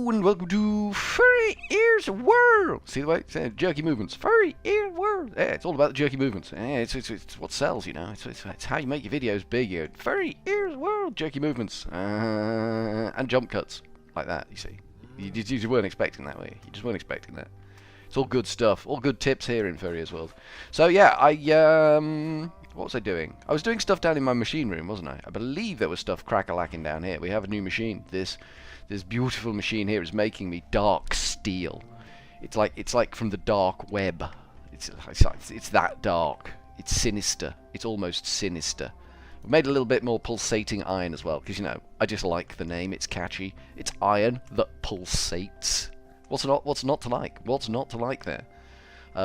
Hello and welcome to Furryearsworld. See the way? Jerky movements. Furryearsworld. Yeah, it's all about the jerky movements. Yeah, it's what sells, you know. It's how you make your videos big. Furryearsworld. Jerky movements. And jump cuts. Like that, you see. You just weren't expecting that, were you? You just weren't expecting that. It's all good stuff. All good tips here in Furryearsworld. So yeah, what was I doing? I was doing stuff down in my machine room, wasn't I? I believe there was stuff crack-a-lacking down here. We have a new machine. This beautiful machine here is making me dark steel. It's like from the dark web. It's that dark. It's sinister. It's almost sinister. We made a little bit more pulsating iron as well, because you know I just like the name. It's catchy. It's iron that pulsates. What's not to like? What's not to like there?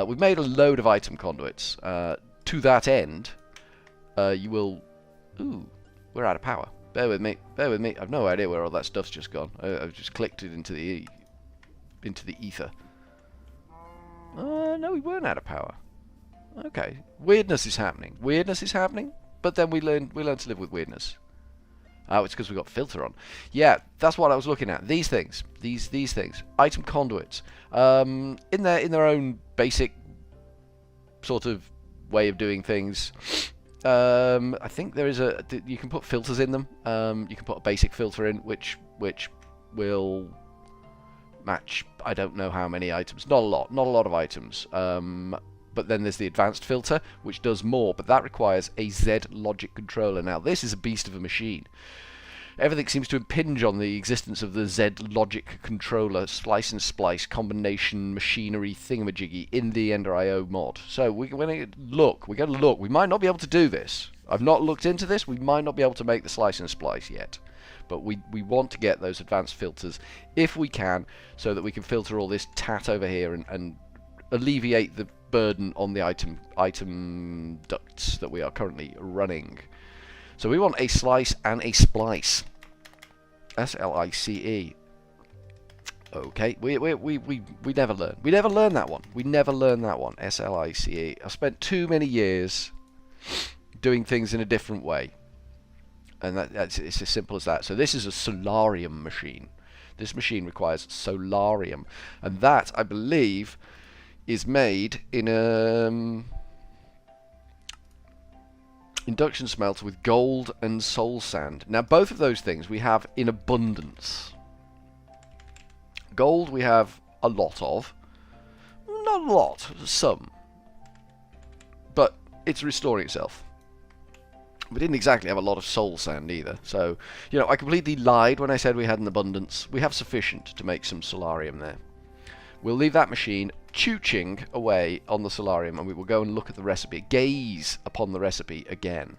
We've made a load of item conduits. To that end, you will. Ooh, we're out of power. Bear with me. Bear with me. I've no idea where all that stuff's just gone. I've just clicked it into the ether. No, we weren't out of power. Okay, weirdness is happening. Weirdness is happening. But then we learn to live with weirdness. Oh, it's because we've got filter on. Yeah, that's what I was looking at. These things. These things. Item conduits. In their own basic sort of way of doing things. I think there is you can put filters in them. You can put a basic filter in, which will match I don't know how many items. Not a lot of items. But then there's the advanced filter, which does more, but that requires a Z logic controller. Now this is a beast of a machine. Everything seems to impinge on the existence of the Z logic controller, slice and splice combination machinery thingamajiggy in the Ender IO mod. So we're going to look. We might not be able to do this. I've not looked into this. We might not be able to make the slice and splice yet. But we want to get those advanced filters if we can, so that we can filter all this tat over here and alleviate the burden on the item ducts that we are currently running. So we want a slice and a splice. S-L-I-C-E. Okay, we never learn. We never learn that one. We never learn that one. S-L-I-C-E. I've spent too many years doing things in a different way. And it's as simple as that. So this is a solarium machine. This machine requires solarium. And that, I believe, is made in a induction smelter with gold and soul sand. Now both of those things we have in abundance. Gold we have a lot of. Not a lot, some. But it's restoring itself. We didn't exactly have a lot of soul sand either. So, you know, I completely lied when I said we had an abundance. We have sufficient to make some solarium there. We'll leave that machine chooching away on the solarium, and we will go and look at the recipe. Gaze upon the recipe again.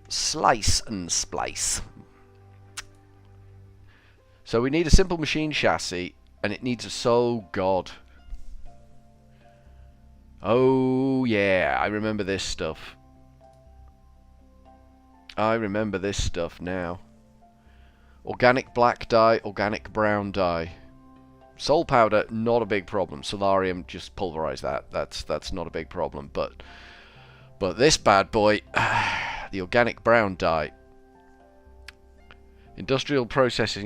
Slice and splice. So we need a simple machine chassis, and it needs a soul god. Oh yeah, I remember this stuff. I remember this stuff now. Organic black dye, organic brown dye. Soul powder, not a big problem. Solarium, just pulverize that. That's not a big problem. But this bad boy, the organic brown dye. Industrial process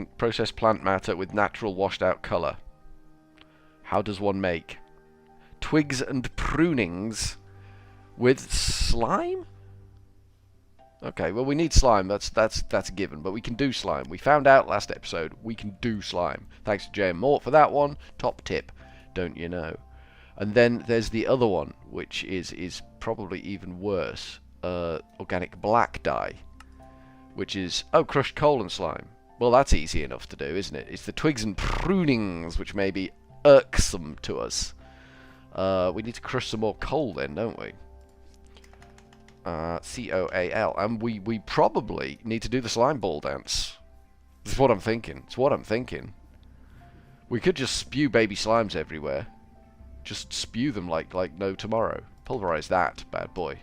plant matter with natural washed out color. How does one make? Twigs and prunings with slime? Okay, well we need slime, that's a given, but we can do slime. We found out last episode we can do slime. Thanks to J.M. Mort for that one. Top tip, don't you know? And then there's the other one, which is probably even worse. Organic black dye, which is, oh, crushed coal and slime. Well, that's easy enough to do, isn't it? It's the twigs and prunings which may be irksome to us. We need to crush some more coal then, don't we? C-O-A-L. And we probably need to do the slime ball dance. That's what I'm thinking. It's what I'm thinking. We could just spew baby slimes everywhere. Just spew them like no tomorrow. Pulverize that, bad boy.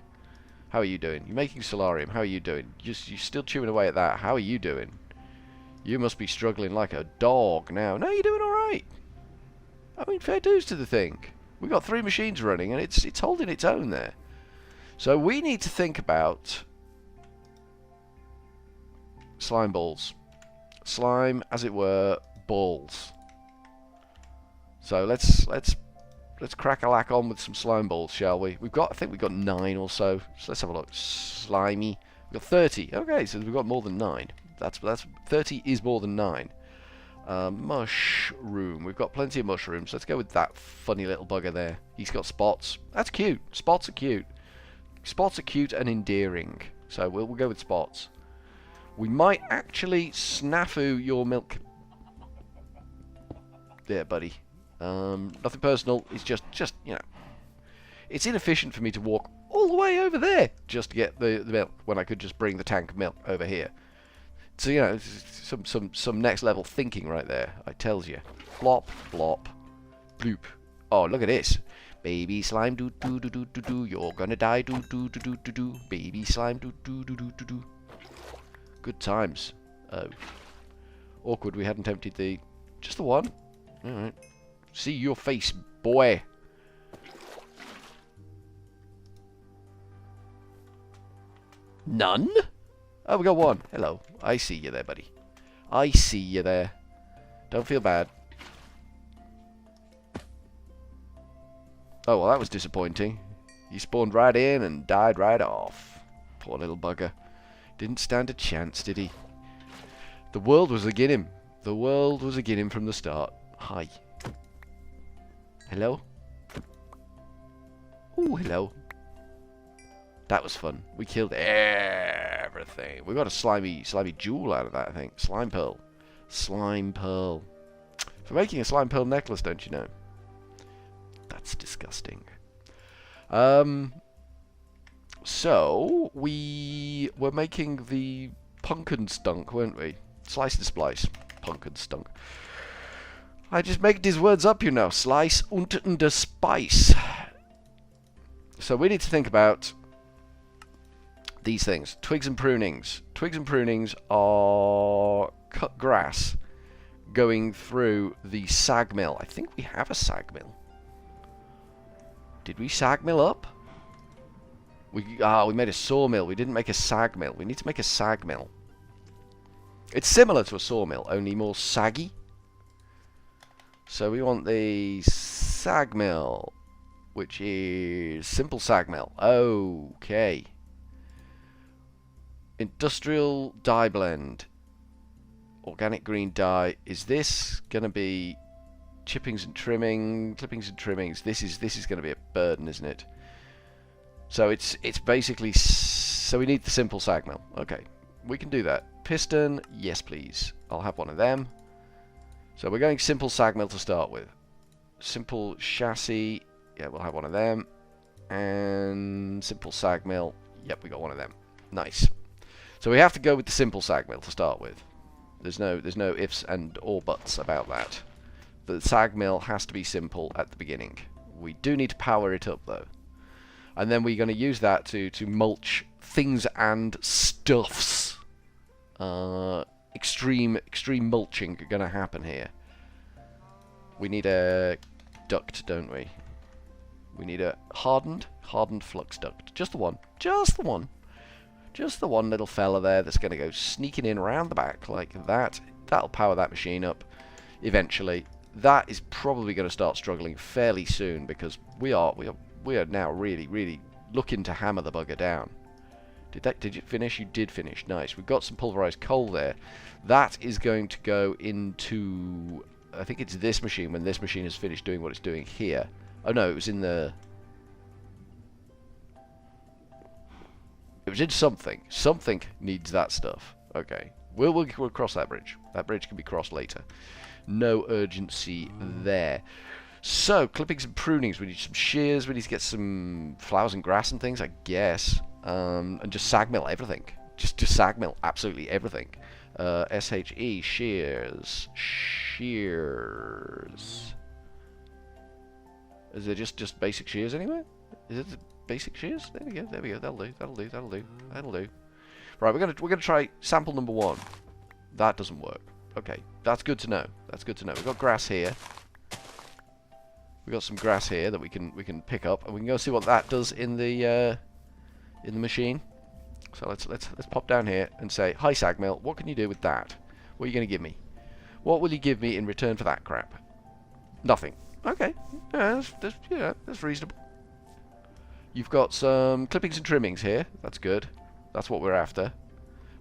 How are you doing? You're making solarium. How are you doing? You're still chewing away at that. How are you doing? You must be struggling like a dog now. No, you're doing alright. I mean, fair dues to the thing. We've got 3 machines running, and it's holding its own there. So we need to think about slime balls. slime, as it were, balls. So let's crack-a-lack on with some slime balls, shall we? I think we've got 9 or so. So let's have a look. Slimy. We've got 30. Okay, so we've got more than 9. That's 30 is more than 9. Mushroom. We've got plenty of mushrooms. Let's go with that funny little bugger there. He's got spots. That's cute. Spots are cute. Spots are cute and endearing. So we'll go with spots. We might actually snafu your milk. There, buddy. Nothing personal. It's just you know, it's inefficient for me to walk all the way over there just to get the milk when I could just bring the tank of milk over here. So you know, some next level thinking right there. I tells you. Flop, flop, bloop. Oh, look at this. Baby slime, do do do do do do. You're gonna die, do do do do do do. Baby slime, do do do do do do. Good times. Oh, awkward. We hadn't emptied the just the one. All right. See your face, boy. None? Oh, we got one. Hello. I see you there, buddy. I see you there. Don't feel bad. Oh, well, that was disappointing. He spawned right in and died right off. Poor little bugger. Didn't stand a chance, did he? The world was agin him. The world was agin him from the start. Hi. Hello? Ooh, hello. That was fun. We killed everything. We got a slimy jewel out of that, I think. Slime pearl. Slime pearl. For making a slime pearl necklace, don't you know? That's disgusting. So we were making the pumpkin stunk, weren't we? Slice and splice. Pumpkin stunk. I just make these words up, you know. Slice und the spice. So we need to think about these things. Twigs and prunings. Twigs and prunings are cut grass going through the sag mill. I think we have a sag mill. Did we sag mill up? We made a sawmill. We didn't make a sag mill. We need to make a sag mill. It's similar to a sawmill, only more saggy. So we want the sag mill, which is simple sag mill. Okay. Industrial dye blend. Organic green dye. Is this gonna be clippings and trimmings? This is gonna be a burden, isn't it? So it's basically, so we need the simple sag mill. Okay, we can do that. Piston, yes please. I'll have one of them. So we're going simple sag mill to start with. Simple chassis, yeah, we'll have one of them. And simple sag mill, yep, we got one of them. Nice. So we have to go with the simple sag mill to start with. There's no ifs and or buts about that. The sag mill has to be simple at the beginning. We do need to power it up though. And then we're going to use that to mulch things and stuffs. Extreme mulching going to happen here. We need a duct, don't we? We need a hardened flux duct. Just the one. Just the one. Just the one little fella there that's going to go sneaking in around the back like that. That'll power that machine up eventually. That is probably going to start struggling fairly soon because we are now really looking to hammer the bugger down. Did you finish? You did finish. Nice. We've got some pulverized coal there. That is going to go into, I think it's this machine when this machine has finished doing what it's doing here. Oh no, it was in the, it was in something. Something needs that stuff. Okay. We'll cross that bridge. That bridge can be crossed later. No urgency there. So, clippings and prunings. We need some shears. We need to get some flowers and grass and things, I guess. And just sag mill everything. Just sag mill absolutely everything. SHE, shears. Shears. Is it just basic shears anyway? Is it the basic shears? There we go. That'll do. Right, we're gonna try sample number 1. That doesn't work. Okay, that's good to know. We've got grass here. We've got some grass here that we can pick up, and we can go see what that does in the machine. So let's pop down here and say, hi sag mill, what can you do with that? What are you going to give me? What will you give me in return for that crap? Nothing. Okay. Yeah, that's reasonable. You've got some clippings and trimmings here. That's good. That's what we're after.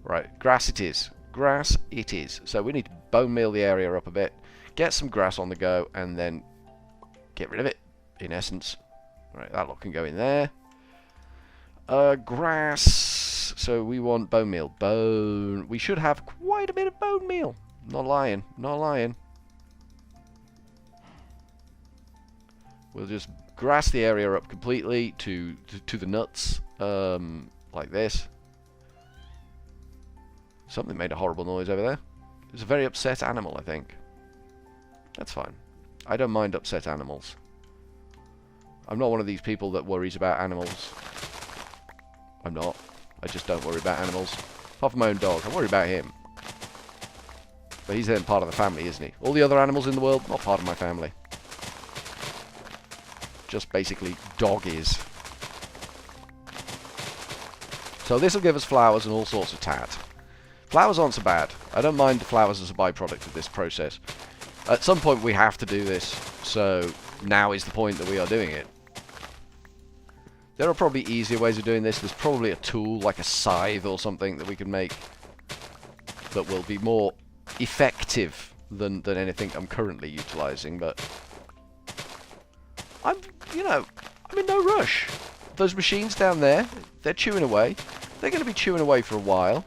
Right, grass it is. Grass it is. So we need to bone meal the area up a bit, get some grass on the go, and then get rid of it, in essence. Right, that lot can go in there. Grass. So we want bone meal. Bone. We should have quite a bit of bone meal. Not lying. Not lying. We'll just grass the area up completely to the nuts, like this. Something made a horrible noise over there. It's a very upset animal, I think. That's fine. I don't mind upset animals. I'm not one of these people that worries about animals. I'm not. I just don't worry about animals. Apart from my own dog. I worry about him. But he's then part of the family, isn't he? All the other animals in the world, not part of my family. Just basically dog is. So this will give us flowers and all sorts of tat. Flowers aren't so bad. I don't mind the flowers as a byproduct of this process. At some point we have to do this, so now is the point that we are doing it. There are probably easier ways of doing this. There's probably a tool like a scythe or something that we can make that will be more effective than anything I'm currently utilising, but I'm in no rush. Those machines down there, they're chewing away. They're going to be chewing away for a while.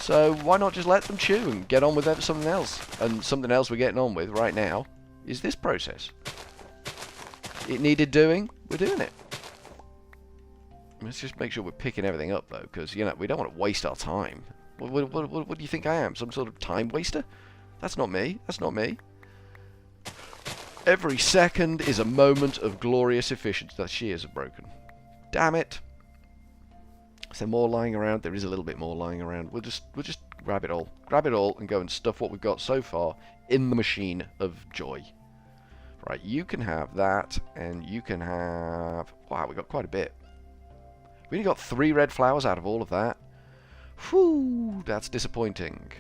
So why not just let them chew and get on with something else? And something else we're getting on with right now is this process. It needed doing, we're doing it. Let's just make sure we're picking everything up though, because we don't want to waste our time. What do you think I am? Some sort of time waster? That's not me. That's not me. Every second is a moment of glorious efficiency. That shears are broken. Damn it. Is there more lying around? There is a little bit more lying around. We'll just grab it all. Grab it all and go and stuff what we've got so far in the machine of joy. Right, you can have that, and you can have... Wow, we got quite a bit. We only got 3 red flowers out of all of that. Whew, that's disappointing.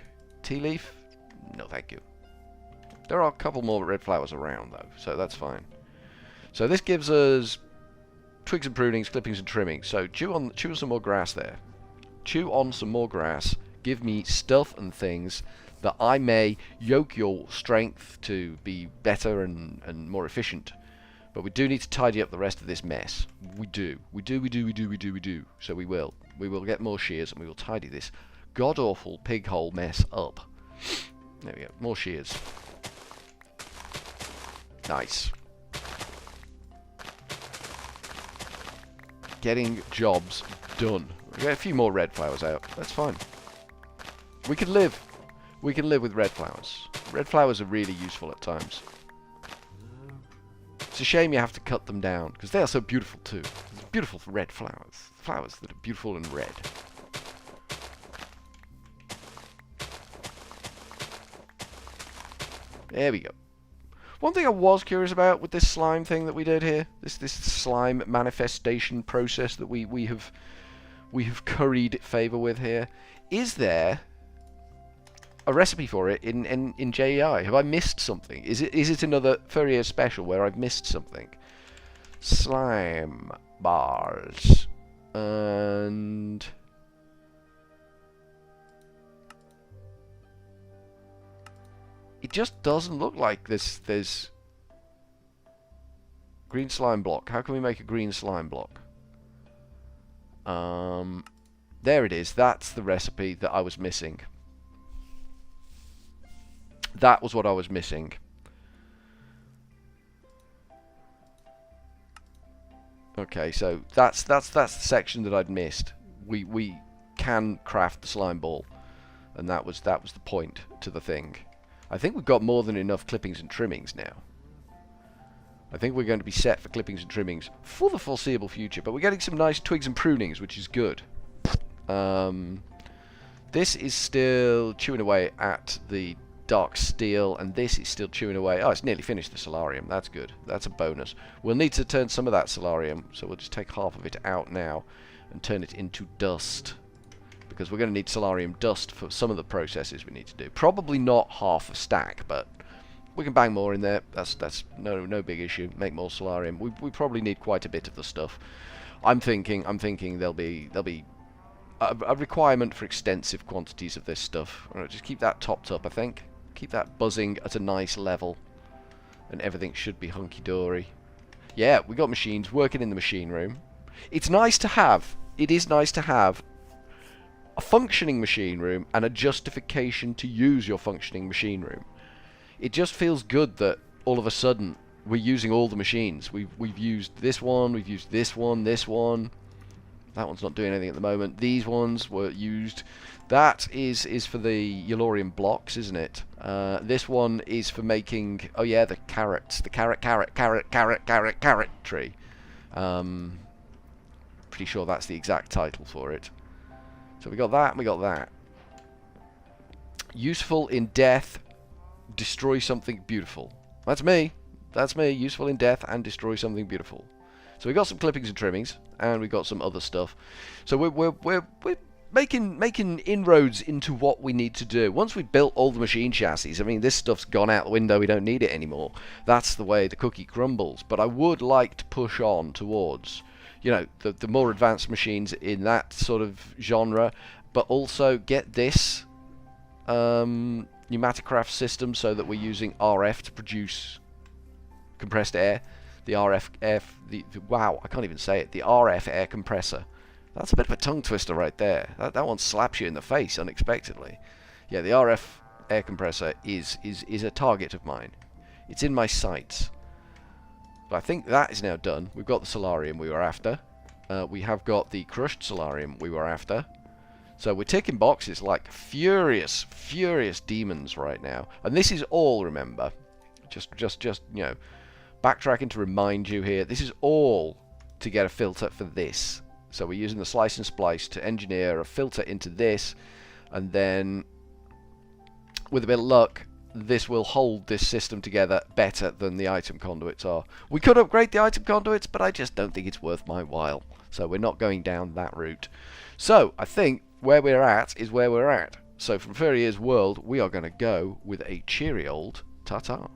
Tea leaf? No, thank you. There are a couple more red flowers around, though, so that's fine. So this gives us twigs and prunings, clippings and trimmings. So chew on some more grass there. Chew on some more grass. Give me stuff and things that I may yoke your strength to be better and more efficient. But we do need to tidy up the rest of this mess. We do. So we will. We will get more shears and we will tidy this god-awful pig hole mess up. There we go. More shears. Nice. Getting jobs done. We get a few more red flowers out. That's fine. We can live. We can live with red flowers. Red flowers are really useful at times. It's a shame you have to cut them down, because they are so beautiful too. It's beautiful red flowers. Flowers that are beautiful and red. There we go. One thing I was curious about with this slime thing that we did here, this slime manifestation process that we have curried favour with here, is there a recipe for it in JEI? Have I missed something? Is it another Furrier special where I've missed something? Slime bars and it just doesn't look like there's green slime block. How can we make a green slime block? There it is. That's the recipe that I was missing. That was what I was missing. Okay, so that's the section that I'd missed. We can craft the slime ball, and that was the point to the thing. I think we've got more than enough clippings and trimmings now. I think we're going to be set for clippings and trimmings for the foreseeable future, but we're getting some nice twigs and prunings, which is good. This is still chewing away at the dark steel, and this is still chewing away. Oh, it's nearly finished the solarium. That's good. That's a bonus. We'll need to turn some of that solarium, so we'll just take half of it out now and turn it into dust. because we're going to need solarium dust for some of the processes we need to do. Probably not half a stack, but we can bang more in there. That's no big issue. Make more solarium. We probably need quite a bit of the stuff. I'm thinking there'll be a requirement for extensive quantities of this stuff. All right, just keep that topped up, I think. Keep that buzzing at a nice level, and everything should be hunky-dory. Yeah, we got machines working in the machine room. It's nice to have. It is nice to have a functioning machine room and a justification to use your functioning machine room. It just feels good that all of a sudden we're using all the machines. We've used this one, we've used this one, this one. That one's not doing anything at the moment. These ones were used. That is for the Yellorium blocks, isn't it? This one is for making, oh yeah, the carrots. The carrot tree. Pretty sure that's the exact title for it. So we got that and we got that. Useful in death, destroy something beautiful. That's me. That's me. Useful in death and destroy something beautiful. So we got some clippings and trimmings, and we got some other stuff. So we're making inroads into what we need to do. Once we've built all the machine chassis, I mean, this stuff's gone out the window. We don't need it anymore. That's the way the cookie crumbles. But I would like to push on towards, you know, the more advanced machines in that sort of genre, but also get this pneumaticraft system so that we're using RF to produce compressed air. The wow, I can't even say it. The RF air compressor. That's a bit of a tongue twister right there. That one slaps you in the face unexpectedly. Yeah, the RF air compressor is a target of mine. It's in my sights. But I think that is now done. We've got the solarium we were after. We have got the crushed solarium we were after. So we're ticking boxes like furious demons right now. And this is all, remember, just you know, backtracking to remind you here, this is all to get a filter for this. So we're using the slice and splice to engineer a filter into this, and then with a bit of luck, this will hold this system together better than the item conduits are. We could upgrade the item conduits, but I just don't think it's worth my while. So we're not going down that route. So I think where we're at is where we're at. So from Furryearsworld, we are going to go with a cheery old ta-ta.